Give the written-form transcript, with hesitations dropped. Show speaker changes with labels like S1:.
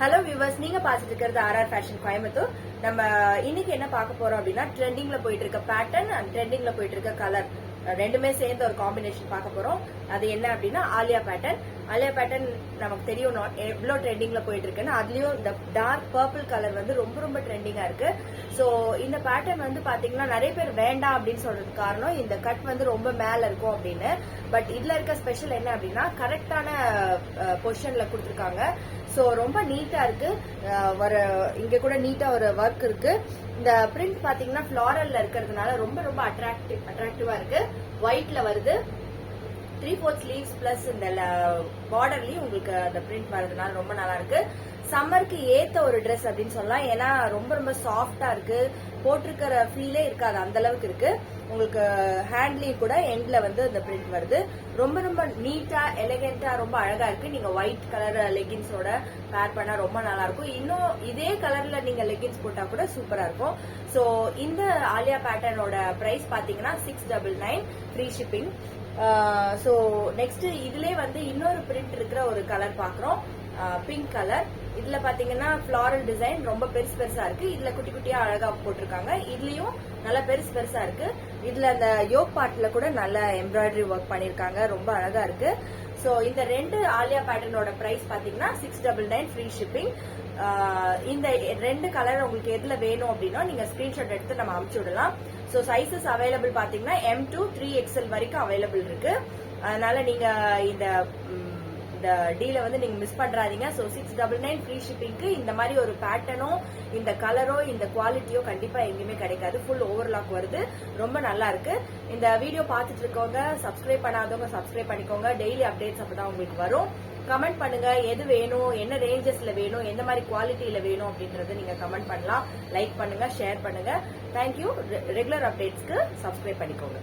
S1: Hello viewers, நீங்க பாத்துட்டு இருக்கிறது ஆர்ஆர் ஃபேஷன் கோயம்புத்தூர். நம்ம இன்னைக்கு என்ன பார்க்க போறோம் அப்படின்னா, ட்ரெண்டிங்ல போயிட்டு இருக்க பேட்டர்ன் அண்ட் ட்ரெண்டிங்ல போயிட்டு இருக்க கலர் ரெண்டுமே சேர்ந்த ஒரு காம்பினேஷன் பார்க்க போறோம். அது என்ன அப்படின்னா ஆலியா பேட்டர்ன். ஆலியா பேட்டர்ன் நமக்கு தெரியும் எவ்வளவு ட்ரெண்டிங்ல போயிட்டு இருக்குன்னு. அதுலயும் இந்த டார்க் பர்பிள் கலர் வந்து ரொம்ப ரொம்ப ட்ரெண்டிங்கா இருக்கு. சோ இந்த பேட்டர்ன் வந்து பாத்தீங்கன்னா நிறைய பேர் வேண்டாம் அப்படின்னு சொல்றதுக்கு காரணம் இந்த கட் வந்து ரொம்ப மேல இருக்கும் அப்படின்னு. பட் இதுல இருக்க ஸ்பெஷல் என்ன அப்படின்னா கரெக்டான பொசிஷன்ல கொடுத்துருக்காங்க. சோ ரொம்ப நீட்டா இருக்கு. இங்க கூட நீட்டா ஒரு ஒர்க் இருக்கு. இந்த பிரிண்ட் பாத்தீங்கன்னா ஃபிளாரல்ல இருக்கிறதுனால ரொம்ப ரொம்ப அட்ராக்டிவா இருக்கு. ஒயிட்ல வருது. 3/4 ஸ்லீவ்ஸ் பிளஸ் இந்த பார்டர்லயும் உங்களுக்கு அந்த பிரிண்ட் வரதுனால ரொம்ப நல்லா இருக்கு. சம்மருக்கு ஏத்த ஒரு ட்ரெஸ் அப்படின்னு சொல்லலாம். ஏன்னா ரொம்ப ரொம்ப சாஃப்டா இருக்கு. போட்டிருக்கிற ஃபீலே இருக்காது, அந்த அளவுக்கு இருக்கு. உங்களுக்கு ஹேண்ட்லயும் கூட எண்ட்ல வந்து அந்த பிரிண்ட் வருது. ரொம்ப ரொம்ப நீட்டா எலிகென்டா ரொம்ப அழகா இருக்கு. நீங்க ஒயிட் கலர் லெகின்ஸோட பேர் பண்ணா ரொம்ப நல்லா இருக்கும். இன்னும் இதே கலர்ல நீங்க லெகின்ஸ் போட்டா கூட சூப்பரா இருக்கும். சோ இந்த ஆலியா பேட்டர்னோட பிரைஸ் பாத்தீங்கன்னா 699 ஃப்ரீ ஷிப்பிங். சோ நெக்ஸ்ட் இதுலயே வந்து இன்னொரு பிரிண்ட் இருக்கிற ஒரு கலர் பாக்குறோம். Pink colour. இதுல பாத்தீங்கன்னா ஃபிளாரல் டிசைன் ரொம்ப பெருசு பெருசா இருக்கு. இதுல குட்டி குட்டியா அழகா போட்டிருக்காங்க. இதுலயும் நல்லா பெருசு பெருசா இருக்கு. இதுல அந்த யோக் பார்ட்ல கூட நல்ல எம்ப்ராய்டரி ஒர்க் பண்ணிருக்காங்க. ரொம்ப அழகா இருக்கு. சோ இந்த ரெண்டு ஆலியா பேட்டர்னோட பிரைஸ் பாத்தீங்கன்னா 699 ஃப்ரீ ஷிப்பிங். இந்த ரெண்டு கலர் உங்களுக்கு எதுல வேணும் அப்படின்னா நீங்க ஸ்கிரீன்ஷாட் எடுத்து நம்ம அனுப்பிச்சு விடலாம். சோ சைசஸ் அவைலபிள் பாத்தீங்கன்னா M2 3XL வரைக்கும் அவைலபிள் இருக்கு. அதனால நீங்க இந்த டீல வந்து நீங்க மிஸ் பண்றாதீங்க. சோ 699 ஃப்ரீ ஷிப்பிங்க்கு இந்த மாதிரி ஒரு பேட்டர்னோ இந்த கலரோ இந்த குவாலிட்டியோ கண்டிப்பா எங்கேயுமே கிடைக்காது. ஃபுல் ஓவர்லாக் வருது. ரொம்ப நல்லா இருக்கு. இந்த வீடியோ பார்த்துட்டு இருக்கவங்க சப்ஸ்கிரைப் பண்ணாதவங்க சப்ஸ்கிரைப் பண்ணிக்கோங்க. டெய்லி அப்டேட்ஸ் அப்பதான் உங்களுக்கு வரும். கமெண்ட் பண்ணுங்க, எது வேணும், என்ன ரேஞ்சஸ்ல வேணும், எந்த மாதிரி குவாலிட்டியில வேணும் அப்படின்றத நீங்க கமெண்ட் பண்ணலாம். லைக் பண்ணுங்க, ஷேர் பண்ணுங்க. தேங்க்யூ. ரெகுலர் அப்டேட்ஸ்க்கு சப்ஸ்கிரைப் பண்ணிக்கோங்க.